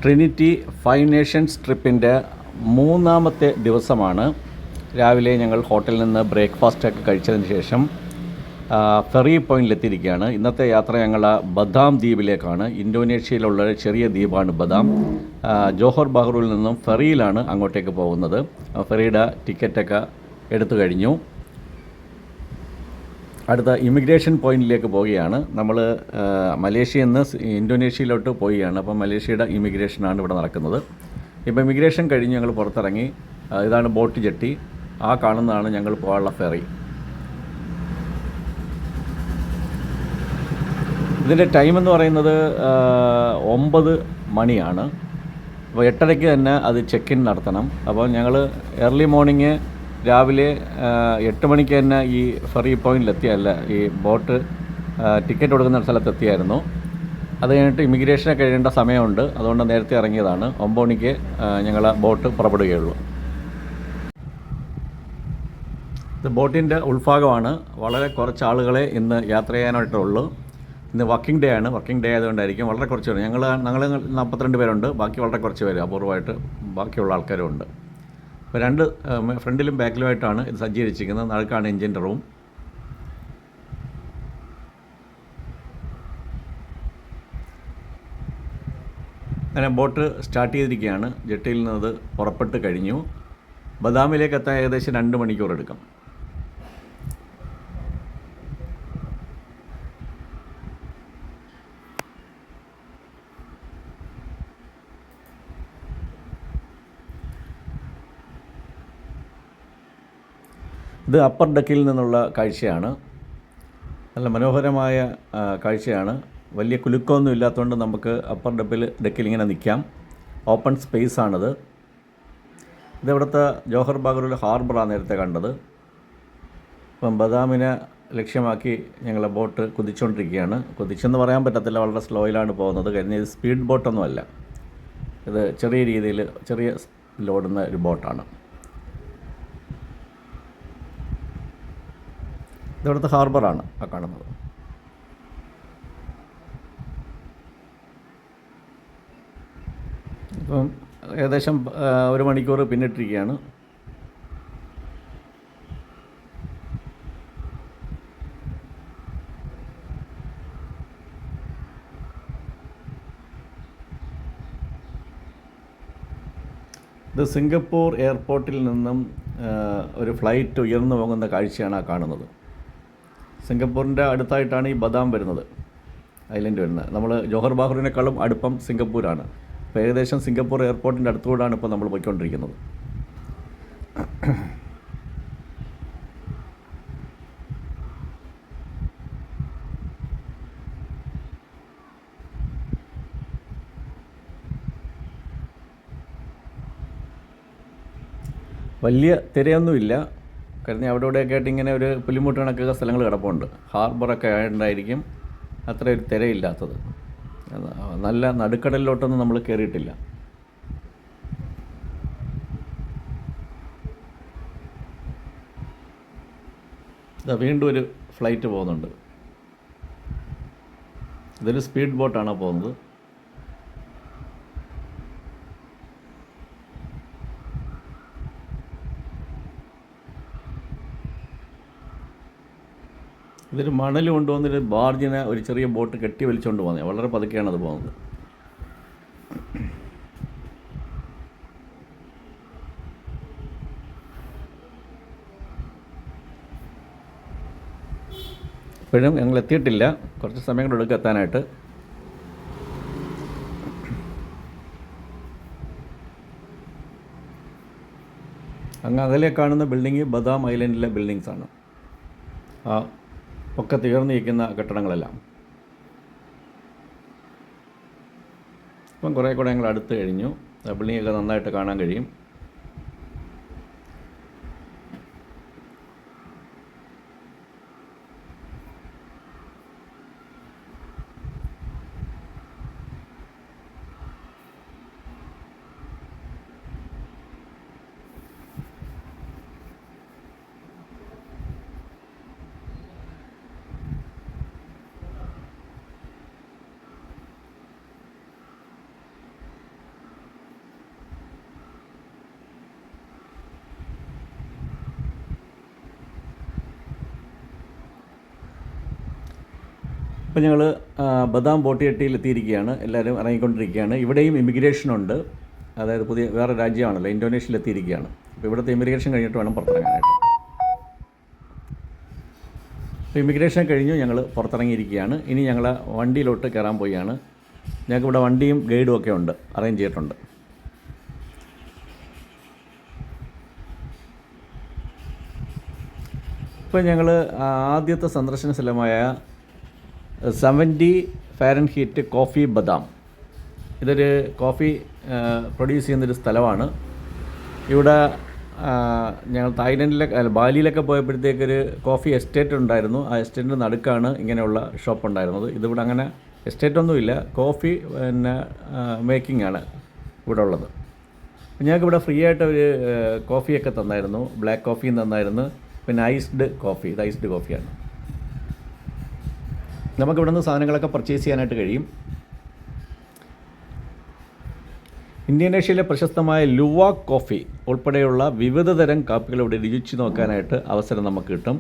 Trinity 5 Nations ട്രിപ്പിൻ്റെ മൂന്നാമത്തെ ദിവസമാണ്. രാവിലെ ഞങ്ങൾ ഹോട്ടലിൽ നിന്ന് ബ്രേക്ക്ഫാസ്റ്റൊക്കെ കഴിച്ചതിന് ശേഷം ഫെറി പോയിൻറ്റിലെത്തിയിരിക്കുകയാണ്. ഇന്നത്തെ യാത്ര ഞങ്ങൾ ബദാം ദ്വീപിലേക്കാണ്. ഇന്തോനേഷ്യയിലുള്ള ഒരു ചെറിയ ദ്വീപാണ് ബദാം. ജോഹർ ബാഹ്റൂവിൽ നിന്നും ഫെറിയിലാണ് അങ്ങോട്ടേക്ക് പോകുന്നത്. ഫെറിയുടെ ടിക്കറ്റൊക്കെ എടുത്തു കഴിഞ്ഞു. അടുത്ത ഇമിഗ്രേഷൻ പോയിൻറ്റിലേക്ക് പോവുകയാണ്. നമ്മൾ മലേഷ്യയിൽ നിന്ന് ഇന്തോനേഷ്യയിലോട്ട് പോവുകയാണ്. അപ്പം മലേഷ്യയുടെ ഇമിഗ്രേഷനാണ് ഇവിടെ നടക്കുന്നത്. ഇപ്പോൾ ഇമിഗ്രേഷൻ കഴിഞ്ഞ് ഞങ്ങൾ പുറത്തിറങ്ങി. ഇതാണ് ബോട്ട് ജെട്ടി. ആ കാണുന്നതാണ് ഞങ്ങൾ പോകാനുള്ള ഫെറി. ഇതിൻ്റെ ടൈം എന്ന് പറയുന്നത് 9 മണിയാണ്. അപ്പോൾ 8:30 തന്നെ അത് ചെക്ക് ഇൻ നടത്തണം. അപ്പോൾ ഞങ്ങൾ ഏർലി മോർണിംഗ് രാവിലെ 8 മണിക്ക് തന്നെ ഈ ഫെറി പോയിൻറ്റിലെത്തിയല്ല, ഈ ബോട്ട് ടിക്കറ്റ് കൊടുക്കുന്ന സ്ഥലത്തെത്തിയായിരുന്നു. അത് കഴിഞ്ഞിട്ട് ഇമിഗ്രേഷനെ കഴിയേണ്ട സമയമുണ്ട്. അതുകൊണ്ട് നേരത്തെ ഇറങ്ങിയതാണ്. 9 മണിക്ക് ഞങ്ങൾ ബോട്ട് പുറപ്പെടുകയുള്ളൂ. ഇത് ബോട്ടിൻ്റെ ഉൾഭാഗമാണ്. വളരെ കുറച്ച് ആളുകളെ ഇന്ന് യാത്ര ചെയ്യാനായിട്ടുള്ളൂ. ഇന്ന് വർക്കിംഗ് ഡേ ആണ്. വർക്കിംഗ് ഡേ ആയതുകൊണ്ടായിരിക്കും വളരെ കുറച്ച് പേര്. ഞങ്ങൾ 42 പേരുണ്ട്. ബാക്കി വളരെ കുറച്ച് പേര്, അപൂർവമായിട്ട് ബാക്കിയുള്ള ആൾക്കാരും ഉണ്ട്. അപ്പോൾ 2 ഫ്രണ്ടിലും ബാക്കിലുമായിട്ടാണ് ഇത് സജ്ജീകരിച്ചിരിക്കുന്നത്. നടുക്കാണ് എഞ്ചിൻ്റെ റൂം. അങ്ങനെ ബോട്ട് സ്റ്റാർട്ട് ചെയ്തിരിക്കുകയാണ്. ജെട്ടിയിൽ നിന്നത് പുറപ്പെട്ട് കഴിഞ്ഞു. ബദാമിലേക്ക് എത്താൻ ഏകദേശം 2 മണിക്കൂർ എടുക്കും. ഇത് അപ്പർ ഡെക്കിൽ നിന്നുള്ള കാഴ്ചയാണ്. നല്ല മനോഹരമായ കാഴ്ചയാണ്. വലിയ കുലുക്കമൊന്നും ഇല്ലാത്തതുകൊണ്ട് നമുക്ക് അപ്പർ ഡെക്കിൽ ഇങ്ങനെ നിൽക്കാം. ഓപ്പൺ സ്പേസ് ആണിത്. ഇവിടുത്തെ ജോഹർ ബാഹ്റൂൽ ഹാർബറാണ് നേരത്തെ കണ്ടത്. ഇപ്പം ബദാമിനെ ലക്ഷ്യമാക്കി ഞങ്ങൾ ബോട്ട് കുതിച്ചുകൊണ്ടിരിക്കുകയാണ്. കുതിച്ചെന്ന് പറയാൻ പറ്റത്തില്ല, വളരെ സ്ലോയിലാണ് പോകുന്നത്. കഴിഞ്ഞ ഇത് സ്പീഡ് ബോട്ടൊന്നുമല്ല. ഇത് ചെറിയ രീതിയിൽ ചെറിയ ലോടുന്ന ഒരു ബോട്ടാണ്. ഇവിടുത്തെ ഹാർബറാണ് ആ കാണുന്നത്. ഇപ്പം ഏകദേശം 1 മണിക്കൂർ പിന്നിട്ടിരിക്കുകയാണ്. ഇത് സിംഗപ്പൂർ എയർപോർട്ടിൽ നിന്നും ഒരു ഫ്ലൈറ്റ് ഉയർന്നു പോകുന്ന കാഴ്ചയാണ് ആ കാണുന്നത്. സിംഗപ്പൂരിൻ്റെ അടുത്തായിട്ടാണ് ഈ ബദാം വരുന്നത്, ഐലൻഡ് വരുന്നത്. നമ്മൾ ജോഹർ ബാഹ്റൂവിനേക്കാളും അടുപ്പം സിംഗപ്പൂരാണ്. അപ്പോൾ ഏകദേശം സിംഗപ്പൂർ എയർപോർട്ടിൻ്റെ അടുത്തുകൂടാണ് ഇപ്പോൾ നമ്മൾ പോയിക്കൊണ്ടിരിക്കുന്നത്. വലിയ തിരയൊന്നുമില്ല. കാരണം അവിടെ ഇവിടെയൊക്കെ ആയിട്ട് ഇങ്ങനെ ഒരു പുലിമുട്ട് കണക്കൊക്കെ സ്ഥലങ്ങൾ കിടപ്പുണ്ട്. ഹാർബറൊക്കെ ആയതുകൊണ്ടായിരിക്കും അത്ര ഒരു തിരയില്ലാത്തത്. നല്ല നടുക്കടലിലോട്ടൊന്നും നമ്മൾ കയറിയിട്ടില്ല. വീണ്ടും ഒരു ഫ്ലൈറ്റ് പോകുന്നുണ്ട്. ഇതൊരു സ്പീഡ് ബോട്ടാണ് പോകുന്നത്. ഇതൊരു മണൽ കൊണ്ടുവന്നൊരു ബാർജിനെ ഒരു ചെറിയ ബോട്ട് കെട്ടി വലിച്ചുകൊണ്ട് പോകുന്നത്. വളരെ പതുക്കെയാണ് അത് പോകുന്നത്. ഇപ്പോഴും ഞങ്ങൾ എത്തിയിട്ടില്ല. കുറച്ച് സമയം കൂടെ എടുക്കും എത്താനായിട്ട്. അങ്ങ് അകലെ കാണുന്ന ബിൽഡിങ് ബദാം ഐലൻഡിലെ ബിൽഡിങ്സാണ്. ഒക്കെ തീർന്നിരിക്കുന്ന കെട്ടിടങ്ങളെല്ലാം. ഇപ്പം കുറേ കൂടെ ഞങ്ങൾ അടുത്ത് കഴിഞ്ഞു. ബിൽഡിങ്ങൊക്കെ നന്നായിട്ട് കാണാൻ കഴിയും. ഇപ്പോൾ ഞങ്ങൾ ബദാം ബോട്ടിയെട്ടിയിൽ എത്തിയിരിക്കുകയാണ്. എല്ലാവരും ഇറങ്ങിക്കൊണ്ടിരിക്കുകയാണ്. ഇവിടെയും ഇമിഗ്രേഷനുണ്ട്. അതായത് പുതിയ വേറെ രാജ്യമാണല്ലോ, ഇന്തോനേഷ്യയിൽ എത്തിയിരിക്കുകയാണ്. അപ്പോൾ ഇവിടുത്തെ ഇമിഗ്രേഷൻ കഴിഞ്ഞിട്ട് വേണം പുറത്തിറങ്ങാനായിട്ട്. അപ്പോൾ ഇമിഗ്രേഷൻ കഴിഞ്ഞു, ഞങ്ങൾ പുറത്തിറങ്ങിയിരിക്കുകയാണ്. ഇനി ഞങ്ങൾ വണ്ടിയിലോട്ട് കയറാൻ പോവുകയാണ്. ഞങ്ങൾക്ക് ഇവിടെ വണ്ടിയും ഗൈഡും ഒക്കെ ഉണ്ട്, അറേഞ്ച് ചെയ്തിട്ടുണ്ട്. ഇപ്പോൾ ഞങ്ങൾ ആദ്യത്തെ സന്ദർശന സ്ഥലമായ 70 ഫാരൻഹീറ്റ് കോഫി ബദാം, ഇതൊരു കോഫി പ്രൊഡ്യൂസ് ചെയ്യുന്നൊരു സ്ഥലമാണ്. ഇവിടെ ഞങ്ങൾ ബാലിയിലൊക്കെ പോയപ്പോഴത്തേക്കൊരു കോഫി എസ്റ്റേറ്റ് ഉണ്ടായിരുന്നു. ആ എസ്റ്റേറ്റിൻ്റെ നടുക്കാണ് ഇങ്ങനെയുള്ള ഷോപ്പ് ഉണ്ടായിരുന്നത്. ഇതിവിടെ അങ്ങനെ എസ്റ്റേറ്റൊന്നുമില്ല, കോഫി മേക്കിംഗ് ആണ് ഇവിടെ ഉള്ളത്. ഞങ്ങൾക്കിവിടെ ഫ്രീ ആയിട്ട് ഒരു കോഫിയൊക്കെ തന്നായിരുന്നു. ബ്ലാക്ക് കോഫിയും തന്നായിരുന്നു, പിന്നെ ഐസ്ഡ് കോഫി. ഇത് ഐസ്ഡ് കോഫിയാണ്. നമുക്കിവിടെ നിന്ന് സാധനങ്ങളൊക്കെ പർച്ചേസ് ചെയ്യാനായിട്ട് കഴിയും. ഇന്തോനേഷ്യയിലെ പ്രശസ്തമായ ലുവാക് കോഫി ഉൾപ്പെടെയുള്ള വിവിധ തരം കാപ്പികൾ ഇവിടെ രുചിച്ച് നോക്കാനായിട്ട് അവസരം നമുക്ക് കിട്ടും.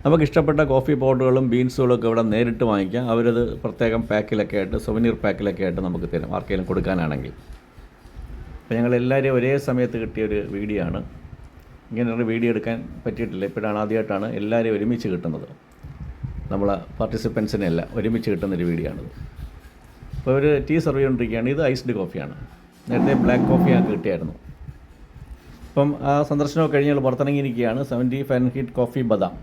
നമുക്ക് ഇഷ്ടപ്പെട്ട കോഫി പൗഡറുകളും ബീൻസുകളും ഒക്കെ ഇവിടെ നേരിട്ട് വാങ്ങിക്കാം. അവരത് പ്രത്യേകം പാക്കിലൊക്കെ ആയിട്ട്, സൊവനീർ പാക്കിലൊക്കെ ആയിട്ട് നമുക്ക് തരും, ആർക്കെങ്കിലും കൊടുക്കാനാണെങ്കിൽ. അപ്പോൾ ഞങ്ങളെല്ലാവരും ഒരേ സമയത്ത് കിട്ടിയൊരു വീഡിയോ ആണ്. ഇങ്ങനെയൊരു വീഡിയോ എടുക്കാൻ പറ്റിയിട്ടില്ല. ഇപ്പോഴാണ് ആദ്യമായിട്ടാണ് എല്ലാവരെയും ഒരുമിച്ച് കിട്ടുന്നത്. നമ്മളെ പാർട്ടിസിപ്പൻസിനെല്ലാം ഒരുമിച്ച് കിട്ടുന്നൊരു വീഡിയോ ആണിത്. അപ്പോൾ ഒരു ടീ സെർവ് ചെയ്തുകൊണ്ടിരിക്കുകയാണ്. ഇത് ഐസ്ഡ് കോഫിയാണ്. നേരത്തെ ബ്ലാക്ക് കോഫി ഞങ്ങൾക്ക് കിട്ടിയായിരുന്നു. ഇപ്പം ആ സന്ദർശനമൊക്കെ കഴിഞ്ഞ് ഞങ്ങൾ പുറത്തിറങ്ങിയിരിക്കുകയാണ്. 70 ഫാരൻഹീറ്റ് കോഫി ബദാം.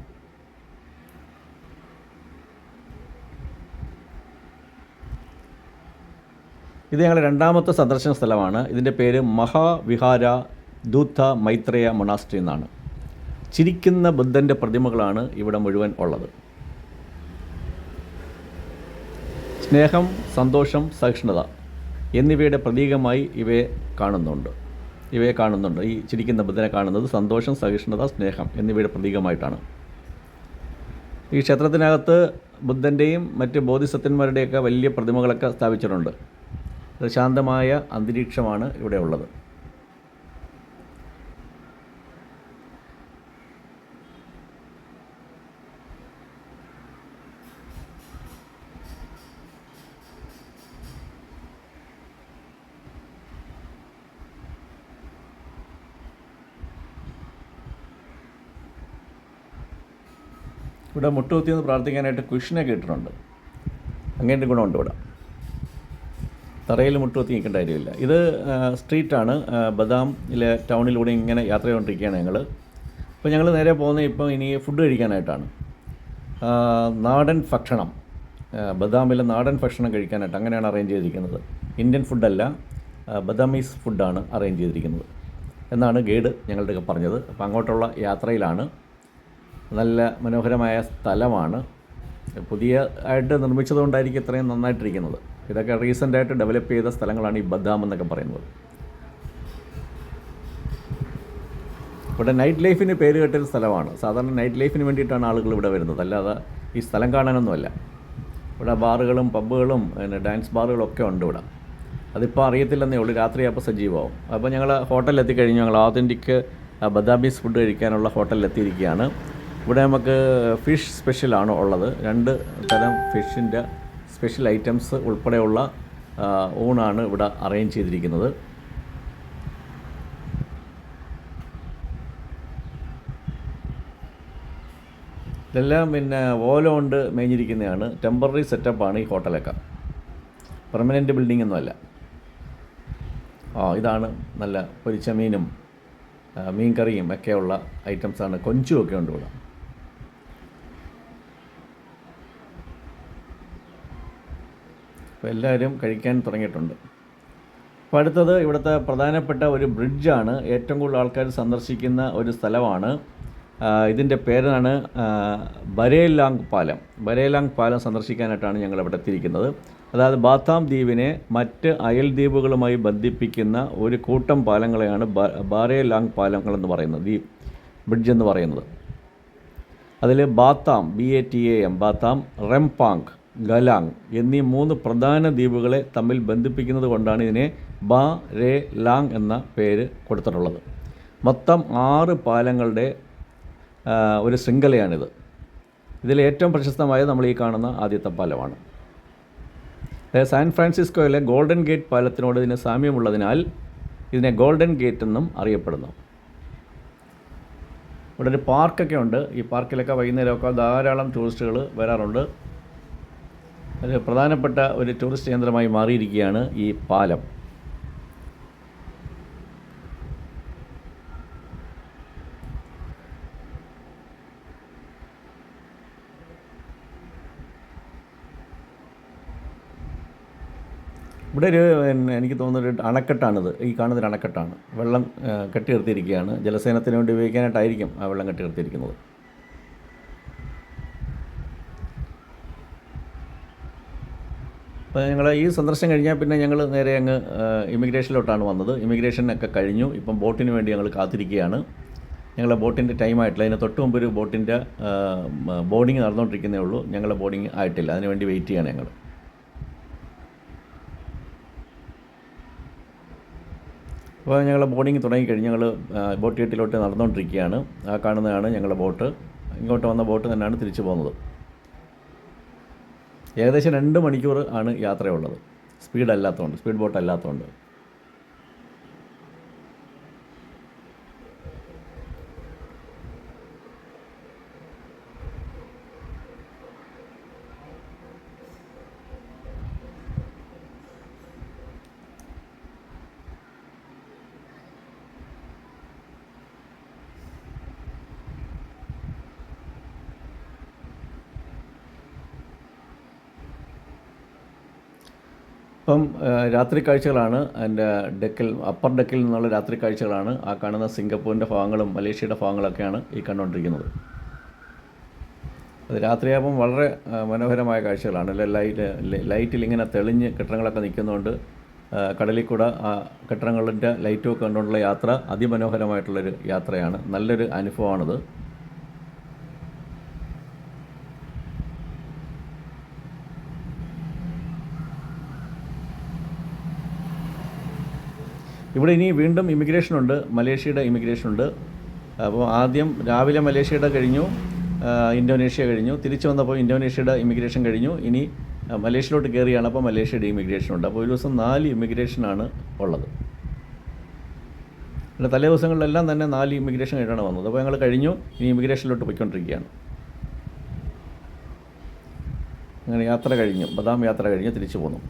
ഇത് ഞങ്ങളുടെ രണ്ടാമത്തെ സന്ദർശന സ്ഥലമാണ്. ഇതിൻ്റെ പേര് മഹാവിഹാര ദൂത്ത മൈത്രേയ മൊണാസ്ട്രി എന്നാണ്. ചിരിക്കുന്ന ബുദ്ധൻ്റെ പ്രതിമകളാണ് ഇവിടെ മുഴുവൻ ഉള്ളത്. സ്നേഹം, സന്തോഷം, സഹിഷ്ണുത എന്നിവയുടെ പ്രതീകമായി ഇവയെ കാണുന്നുണ്ട്. ഈ ചിരിക്കുന്ന ബുദ്ധനെ കാണുന്നത് സന്തോഷം, സഹിഷ്ണുത, സ്നേഹം എന്നിവയുടെ പ്രതീകമായിട്ടാണ്. ഈ ക്ഷേത്രത്തിനകത്ത് ബുദ്ധൻ്റെയും മറ്റ് ബോധിസത്വന്മാരുടെയൊക്കെ വലിയ പ്രതിമകളൊക്കെ സ്ഥാപിച്ചിട്ടുണ്ട്. ശാന്തമായ അന്തരീക്ഷമാണ് ഇവിടെ ഉള്ളത്. ഇവിടെ മുട്ടുകുത്തിയെന്ന് പ്രാർത്ഥിക്കാനായിട്ട് കുഷിനൊക്കെ ഇട്ടിട്ടുണ്ട്. അങ്ങനത്തെ ഗുണമുണ്ട് ഇവിടെ. തറയിൽ മുട്ടുകുത്തി നിൽക്കേണ്ട കാര്യമില്ല. ഇത് സ്ട്രീറ്റാണ്. ബദാമിലെ ടൗണിലൂടെ ഇങ്ങനെ യാത്ര ചെയ്തുകൊണ്ടിരിക്കുകയാണ് ഞങ്ങൾ. അപ്പോൾ ഞങ്ങൾ നേരെ പോകുന്നത് ഇപ്പോൾ ഇനി ഫുഡ് കഴിക്കാനായിട്ടാണ്. നാടൻ ഭക്ഷണം, ബദാമിലെ നാടൻ ഭക്ഷണം കഴിക്കാനായിട്ട് അങ്ങനെയാണ് അറേഞ്ച് ചെയ്തിരിക്കുന്നത്. ഇന്ത്യൻ ഫുഡല്ല, ബദാമീസ് ഫുഡാണ് അറേഞ്ച് ചെയ്തിരിക്കുന്നത് എന്നാണ് ഗൈഡ് ഞങ്ങളുടെ പറഞ്ഞത്. അപ്പോൾ അങ്ങോട്ടുള്ള യാത്രയിലാണ്. നല്ല മനോഹരമായ സ്ഥലമാണ്. പുതിയ ആയിട്ട് നിർമ്മിച്ചതുകൊണ്ടായിരിക്കും ഇത്രയും നന്നായിട്ടിരിക്കുന്നത്. ഇതൊക്കെ റീസെൻ്റായിട്ട് ഡെവലപ്പ് ചെയ്ത സ്ഥലങ്ങളാണ് ഈ ബദാം എന്നൊക്കെ പറയുന്നത്. ഇവിടെ നൈറ്റ് ലൈഫിന് പേര് കേട്ടൊരു സ്ഥലമാണ്. സാധാരണ നൈറ്റ് ലൈഫിന് വേണ്ടിയിട്ടാണ് ആളുകൾ ഇവിടെ വരുന്നത്, അല്ലാതെ ഈ സ്ഥലം കാണാനൊന്നുമല്ല. ഇവിടെ ബാറുകളും പബ്ബുകളും പിന്നെ ഡാൻസ് ബാറുകളും ഒക്കെ ഉണ്ട് ഇവിടെ. അതിപ്പോൾ അറിയത്തില്ലെന്നേ ഉള്ളൂ, രാത്രിയായപ്പോൾ സജീവമാവും. അപ്പോൾ ഞങ്ങൾ ഹോട്ടലിലെത്തിക്കഴിഞ്ഞു. ഞങ്ങൾ ആതൻറ്റിക് ബദാമീസ് ഫുഡ് കഴിക്കാനുള്ള ഹോട്ടലിലെത്തിയിരിക്കുകയാണ്. ഇവിടെ നമുക്ക് ഫിഷ് സ്പെഷ്യലാണ് ഉള്ളത്. 2 തരം ഫിഷിൻ്റെ സ്പെഷ്യൽ ഐറ്റംസ് ഉൾപ്പെടെയുള്ള ഊണാണ് ഇവിടെ അറേഞ്ച് ചെയ്തിരിക്കുന്നത്. ഇതെല്ലാം പിന്നെ ഓല കൊണ്ട് മേഞ്ഞിരിക്കുന്നതാണ്. ടെമ്പററി സെറ്റപ്പാണ് ഈ ഹോട്ടലൊക്കെ, പെർമനൻറ്റ് ബിൽഡിംഗ് ഒന്നുമല്ല. ഇതാണ് നല്ല പൊരിച്ച മീനും മീൻ കറിയും ഒക്കെയുള്ള ഐറ്റംസാണ്. കൊഞ്ചുമൊക്കെ ഉണ്ട് ഇവിടെ. അപ്പോൾ എല്ലാവരും കഴിക്കാൻ തുടങ്ങിയിട്ടുണ്ട്. അപ്പോൾ അടുത്തത് ഇവിടുത്തെ പ്രധാനപ്പെട്ട ഒരു ബ്രിഡ്ജാണ്. ഏറ്റവും കൂടുതൽ ആൾക്കാർ സന്ദർശിക്കുന്ന ഒരു സ്ഥലമാണ്. ഇതിൻ്റെ പേരാണ് ബരേലാംഗ് പാലം. ബരേലാംഗ് പാലം സന്ദർശിക്കാനായിട്ടാണ് ഞങ്ങൾ ഇവിടെ എത്തിയിരിക്കുന്നത്. അതായത് ബാത്താം ദ്വീപിനെ മറ്റ് അയൽ ദ്വീപുകളുമായി ബന്ധിപ്പിക്കുന്ന ഒരു കൂട്ടം പാലങ്ങളെയാണ് ബരേലാംഗ് പാലങ്ങളെന്ന് പറയുന്നത്, ഈ ബ്രിഡ്ജ് എന്ന് പറയുന്നത്. അതിൽ ബാത്താം, BATAM, ബാത്താം, റെംപാങ്, ഗലാങ് എന്നീ 3 പ്രധാന ദ്വീപുകളെ തമ്മിൽ ബന്ധിപ്പിക്കുന്നത് കൊണ്ടാണ് ഇതിനെ ബരേലാംഗ് എന്ന പേര് കൊടുത്തിട്ടുള്ളത്. മൊത്തം 6 പാലങ്ങളുടെ ഒരു ശൃംഖലയാണിത്. ഇതിൽ ഏറ്റവും പ്രശസ്തമായത് നമ്മൾ ഈ കാണുന്ന ആദ്യത്തെ പാലമാണ്. സാൻ ഫ്രാൻസിസ്കോയിലെ ഗോൾഡൻ ഗേറ്റ് പാലത്തിനോട് ഇതിന് സാമ്യമുള്ളതിനാൽ ഇതിനെ ഗോൾഡൻ ഗേറ്റ് എന്നും അറിയപ്പെടുന്നു. ഇവിടെ ഒരു പാർക്കൊക്കെ ഉണ്ട്. ഈ പാർക്കിലൊക്കെ വൈകുന്നേരമൊക്കെ ധാരാളം ടൂറിസ്റ്റുകൾ വരാറുണ്ട്. ഒരു പ്രധാനപ്പെട്ട ഒരു ടൂറിസ്റ്റ് കേന്ദ്രമായി മാറിയിരിക്കുകയാണ് ഈ പാലം. ഇവിടെ ഒരു എനിക്ക് തോന്നുന്നൊരു അണക്കെട്ടാണിത്. ഈ കാണുന്നൊരു അണക്കെട്ടാണ്. വെള്ളം കെട്ടി നിർത്തിയിരിക്കുകയാണ്. ജലസേനത്തിന് വേണ്ടി ഉപയോഗിക്കാനായിട്ടായിരിക്കും ആ വെള്ളം കെട്ടി നിർത്തിയിരിക്കുന്നത്. അപ്പോൾ ഞങ്ങൾ ഈ സന്ദർശനം കഴിഞ്ഞാൽ പിന്നെ ഞങ്ങൾ നേരെ അങ്ങ് ഇമിഗ്രേഷനിലോട്ടാണ് വന്നത്. ഇമിഗ്രേഷനൊക്കെ കഴിഞ്ഞു. ഇപ്പം ബോട്ടിന് വേണ്ടി ഞങ്ങൾ കാത്തിരിക്കുകയാണ്. ഞങ്ങളെ ബോട്ടിൻ്റെ ടൈമായിട്ടില്ല. അതിന് തൊട്ട് മുമ്പ് ഒരു ബോട്ടിൻ്റെ ബോർഡിങ് നടന്നുകൊണ്ടിരിക്കുന്നേ ഉള്ളൂ. ഞങ്ങളെ ബോർഡിങ് ആയിട്ടില്ല. അതിന് വേണ്ടി വെയിറ്റ് ചെയ്യാണ് ഞങ്ങൾ. അപ്പോൾ ഞങ്ങൾ ബോർഡിങ് തുടങ്ങിക്കഴിഞ്ഞ് ഞങ്ങൾ ബോട്ട് ഗേറ്റിലോട്ട് നടന്നുകൊണ്ടിരിക്കുകയാണ്. ആ കാണുന്നതാണ് ഞങ്ങളുടെ ബോട്ട്. ഇങ്ങോട്ട് വന്ന ബോട്ട് തന്നെയാണ് തിരിച്ചു പോകുന്നത്. ഏകദേശം 2 മണിക്കൂർ ആണ് യാത്രയുള്ളത്. സ്പീഡ് ബോട്ട് അല്ലാത്തതുകൊണ്ട്. ഇപ്പം രാത്രി കാഴ്ചകളാണ് എൻ്റെ അപ്പർ ഡെക്കിൽ നിന്നുള്ള രാത്രി കാഴ്ചകളാണ്. ആ കാണുന്ന സിംഗപ്പൂരിൻ്റെ ഭാഗങ്ങളും മലേഷ്യയുടെ ഭാഗങ്ങളൊക്കെയാണ് ഈ കണ്ടുകൊണ്ടിരിക്കുന്നത്. അത് രാത്രിയാകുമ്പം വളരെ മനോഹരമായ കാഴ്ചകളാണ്. ലൈറ്റിൽ ഇങ്ങനെ തെളിഞ്ഞ് കെട്ടിടങ്ങളൊക്കെ നിൽക്കുന്നതുകൊണ്ട് കടലിൽ കൂടെ ആ കെട്ടിടങ്ങളുടെ ലൈറ്റും ഒക്കെ കണ്ടുകൊണ്ടുള്ള യാത്ര അതിമനോഹരമായിട്ടുള്ളൊരു യാത്രയാണ്. നല്ലൊരു അനുഭവമാണിത്. ഇവിടെ ഇനി വീണ്ടും ഇമിഗ്രേഷനുണ്ട്. മലേഷ്യയുടെ ഇമിഗ്രേഷനുണ്ട്. അപ്പോൾ ആദ്യം രാവിലെ മലേഷ്യയുടെ കഴിഞ്ഞു, ഇന്തോനേഷ്യ കഴിഞ്ഞു. തിരിച്ചു വന്നപ്പോൾ ഇന്തോനേഷ്യയുടെ ഇമിഗ്രേഷൻ കഴിഞ്ഞു. ഇനി മലേഷ്യയിലോട്ട് കയറിയാണ്. അപ്പോൾ മലേഷ്യയുടെ ഇമിഗ്രേഷനുണ്ട്. അപ്പോൾ ഒരു ദിവസം 4 ഇമിഗ്രേഷനാണ് ഉള്ളത്. പിന്നെ തലേ ദിവസങ്ങളിലെല്ലാം തന്നെ 4 ഇമിഗ്രേഷൻ കഴിഞ്ഞാണ് വന്നത്. അപ്പോൾ ഞങ്ങൾ കഴിഞ്ഞു. ഇനി ഇമിഗ്രേഷനിലോട്ട് പോയിക്കൊണ്ടിരിക്കുകയാണ്. അങ്ങനെ യാത്ര കഴിഞ്ഞു. ബദാം യാത്ര കഴിഞ്ഞ് തിരിച്ചു പോന്നു.